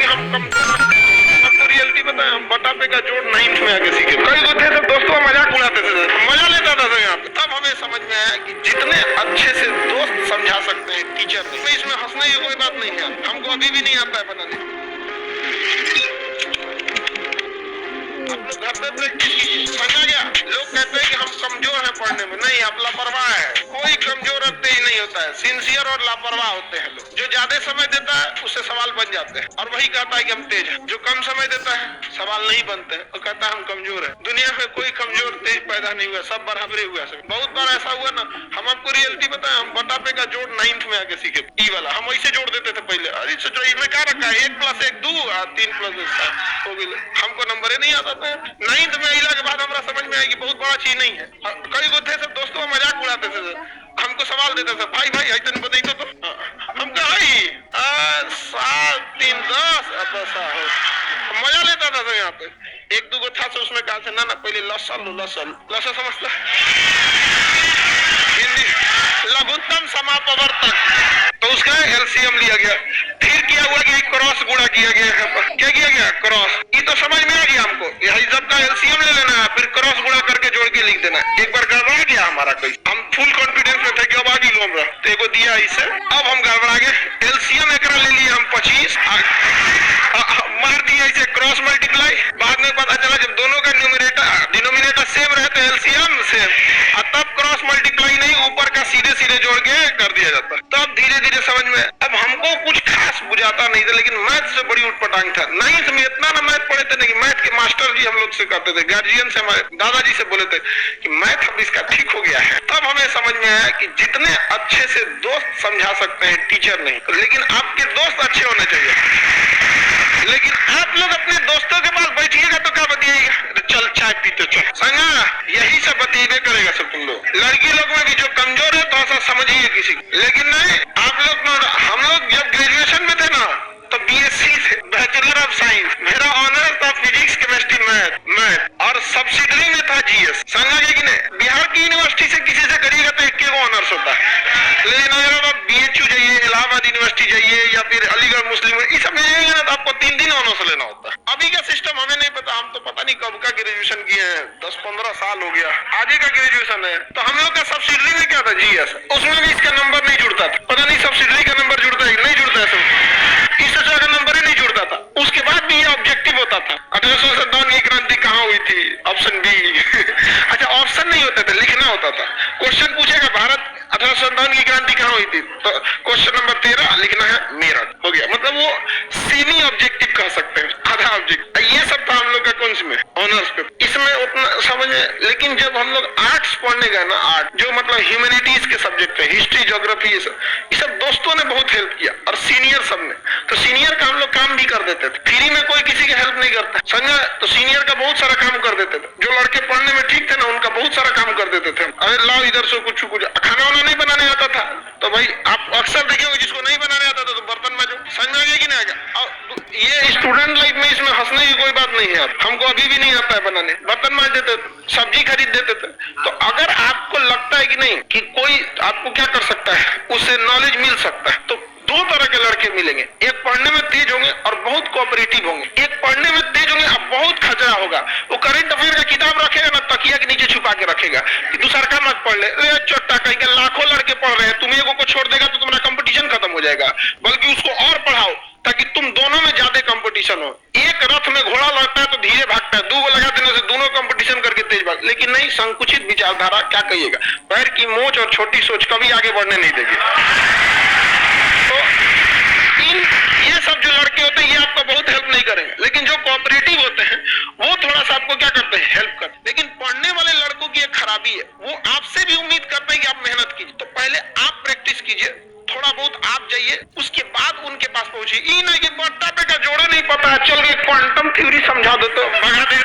कि हम आपको रियलिटी बताएं, हम बटापे का जोड़ 9th में आके सीखे। कई को थे सब दोस्तों मजाक उड़ाते थे, मजा लेता था यहाँ पे। तब हमें समझ में आया कि जितने अच्छे से दोस्त समझा सकते हैं टीचर नहीं। इसमें हंसने की कोई बात नहीं है, हमको अभी भी नहीं आता है बनाने। घर पे प्रैक्टिस कीजिए, समझा गया। लोग कहते हैं कि हम कमजोर हैं पढ़ने में, नहीं, आप लापरवाह है। कोई कमजोर और तेज नहीं होता है, सिंसियर और लापरवाह होते हैं लोग। जो ज्यादा समय देता है उससे सवाल बन जाते हैं और वही कहता है कि हम तेज हैं। जो कम समय देता है सवाल नहीं बनते हैं, वो कहता है हम कमजोर है। दुनिया में कोई कमजोर तेज पैदा नहीं हुआ, सब बराबरी हुआ। बहुत बार ऐसा हुआ ना, हम आपको रियलिटी बताएं, हम बटापे का जोड़ 9th में आके सीखे। ई वाला हम वैसे जोड़ देते थे पहले। अरे सोचो इसमें क्या रखा है, 1 + 1 2 और 3 + 1 7 हो गया। हमको नंबर ही नहीं आता था। 9th में आइला के बाद हमरा समझ में आया कि बहुत बड़ा चीज नहीं है। कई को थे सब दोस्तों मजाक उड़ाते थे, हमको सवाल देते थे, भाई भाई ऐसा बता तो हम कहा 7 3 10 मजा लेता था यहाँ पे। 1 2 था तो उसमें कहा था ना पहले लसा समझता हिंदी लघुत्तम समापवर्तक, तो उसका एलसीएम लिया गया। फिर किया हुआ कि क्रॉस गुणा किया गया है। क्या किया गया? क्रॉस। ये तो समझ में आ गया हमको, यही सब का एलसीएम ले लेना है, फिर क्रॉस गुणा करके जोड़ के लिख देना। एक बार गड़बड़ा गया हमारा कोई, हम फुल कॉन्फिडेंस में थे कि अब आगे लो हमरा, तो एगो दिया इसे, अब हम गड़बड़ा गए। एलसीएम एकरा ले लिए हम 25, मार दिया इसे क्रॉस मल्टीप्लाई। बाद में पता चला जब दोनों का डिनोमिनेटर सेम रहे तो एलसीएम सेम, तब क्रॉस मल्टीप्लाई नहीं, ऊपर का सीधे सीधे जोड़ के कर दिया जाता। तब धीरे धीरे समझ में। अब हमको कुछ खास बुझाता नहीं था, लेकिन मैथ से बड़ी उठपटांग था। 9th में इतना ना मैथ पढ़े थे नहीं, मैथ के मास्टर जी हम लोग से कहते थे, गार्जियन से, हमारे दादाजी से बोले थे कि मैथ अब इसका ठीक हो गया है। तब हमें समझ में आया कि जितने अच्छे से दोस्त समझा सकते हैं टीचर नहीं, लेकिन आपके दोस्त अच्छे होने चाहिए। लेकिन आप लोग अपने दोस्तों के पास बैठिएगा तो क्या बतिएगा, चल चाय पीते चल संगा, यही सब बतिएबे करेगा सब तुम लोग। लड़की लोग में भी जो कमजोर है तो ऐसा समझिए किसी, लेकिन नहीं आप लोग। हम लोग जब ग्रेजुएशन में थे ना तो बीएससी थे, बैचलर ऑफ साइंस, मेरा ऑनर्स था फिजिक्स केमिस्ट्री मैथ और सब्सिडरी में था जीएस। समझा गया कि नहीं? बिहार की यूनिवर्सिटी से किसी से करिएगा तो 1 ऑनर्स होता है, लेकिन अगर आप बीएचयू जाइए, इलाहाबाद यूनिवर्सिटी जाइए या फिर अलीगढ़ मुस्लिम, इस सब में जाइएगा ना तो आपको 3 ऑनर्स लेना होता है। अभी का सिस्टम हमें नहीं पता, हम तो पता नहीं कब का ग्रेजुएशन किए हैं, 10-15 साल हो गया, आगे का ग्रेजुएशन है। तो हम लोग का सब्सिडरी में क्या था, जीएस, उसमें भी इसका नंबर नहीं जुड़ता था। पता नहीं सब्सिडरी का नंबर जुड़ता है नहीं जुड़ता है, इससे ज्यादा नंबर ही नहीं जुड़ता था। उसके बाद भी ये ऑब्जेक्टिव होता था, 1857 की क्रांति कहाँ हुई थी, ऑप्शन बी। अच्छा ऑप्शन नहीं होता था, लिखना होता था। क्वेश्चन पूछेगा भारत 1857 की क्रांति कहाँ हुई थी, तो क्वेश्चन नंबर 13 लिखना है मेरठ, हो गया। मतलब वो सेमी ऑब्जेक्टिव कह सकते हैं, आधा ऑब्जेक्ट। ये सब था हम लोग का कौन सी में, ऑनर्स पे। इसमें उतना समझ में, लेकिन जब हम लोग आर्ट्स पढ़ने गए ना, आर्ट जो मतलब ह्यूमैनिटीज के सब्जेक्ट है, हिस्ट्री ज्योग्राफी, ये सब दोस्तों ने बहुत हेल्प किया और सीनियर सब ने। तो सीनियर का हम लोग काम भी कर देते थे, फ्री में कोई किसी की हेल्प नहीं करता, समझा। तो सीनियर का बहुत सारा काम कर देते थे। जो लड़के पढ़ने में ठीक थे ना, उनका बहुत सारा काम कर देते थे। अरे लाओ इधर से कुछ खाना वाना नहीं बनाने आता था तो भाई आप अक्सर देखेंगे जिसको नहीं बनाने आता था तो बर्तन मांजो। समझ में आ गया कि नहीं आएगा? और ये स्टूडेंट लाइफ में इसमें हंसने की कोई बात नहीं है। हमको अभी भी नहीं आता है बनाने, बर्तन मांज देते थे, सब्जी खरीद देते थे। तो अगर आपको लगता है कि नहीं कि कोई आपको क्या कर सकता है, उससे नॉलेज मिल सकता है, तो 2 तरह के लड़के मिलेंगे। एक पढ़ने में तेज होंगे और बहुत कोऑपरेटिव होंगे। एक पढ़ने में तेज होंगे और बहुत खतरा होगा। वो करंट अफेयर का किताब रखेगा ना, तकिया के नीचे छुपा के रखेगा कि दूसरा का मत पढ़ ले, चोट्टा कहीं के लाखों लड़के पढ़ रहे हैं, तुम एगो को छोड़ देगा तो तुम्हारा कंपटीशन खत्म हो जाएगा। बल्कि उसको और पढ़ाओ ताकि तुम दोनों में ज्यादा कंपटीशन हो। एक रथ में घोड़ा लड़ता है तो धीरे भागता है, 2 को लगा देने से दोनों कंपटीशन करके तेज भाग। लेकिन नहीं, संकुचित विचारधारा क्या कहिएगा, पैर की मोच और छोटी सोच कभी आगे बढ़ने नहीं देगी। तो ये सब जो लड़के होते हैं ये आपको बहुत हेल्प नहीं करेंगे, लेकिन जो कोऑपरेटिव होते हैं वो थोड़ा सा आपको क्या करते हैं, हेल्प करते हैं। लेकिन पढ़ने वाले लड़कों की एक खराबी है, वो आपसे भी उम्मीद करते हैं कि आप मेहनत कीजिए। तो पहले आप प्रैक्टिस कीजिए, थोड़ा बहुत आप जाइए, उसके बाद उनके पास पहुंचिए। ये नहीं कि बट्टा पे का जोड़ा नहीं पता है, चल के क्वांटम थ्योरी समझा दो तो भगा देगा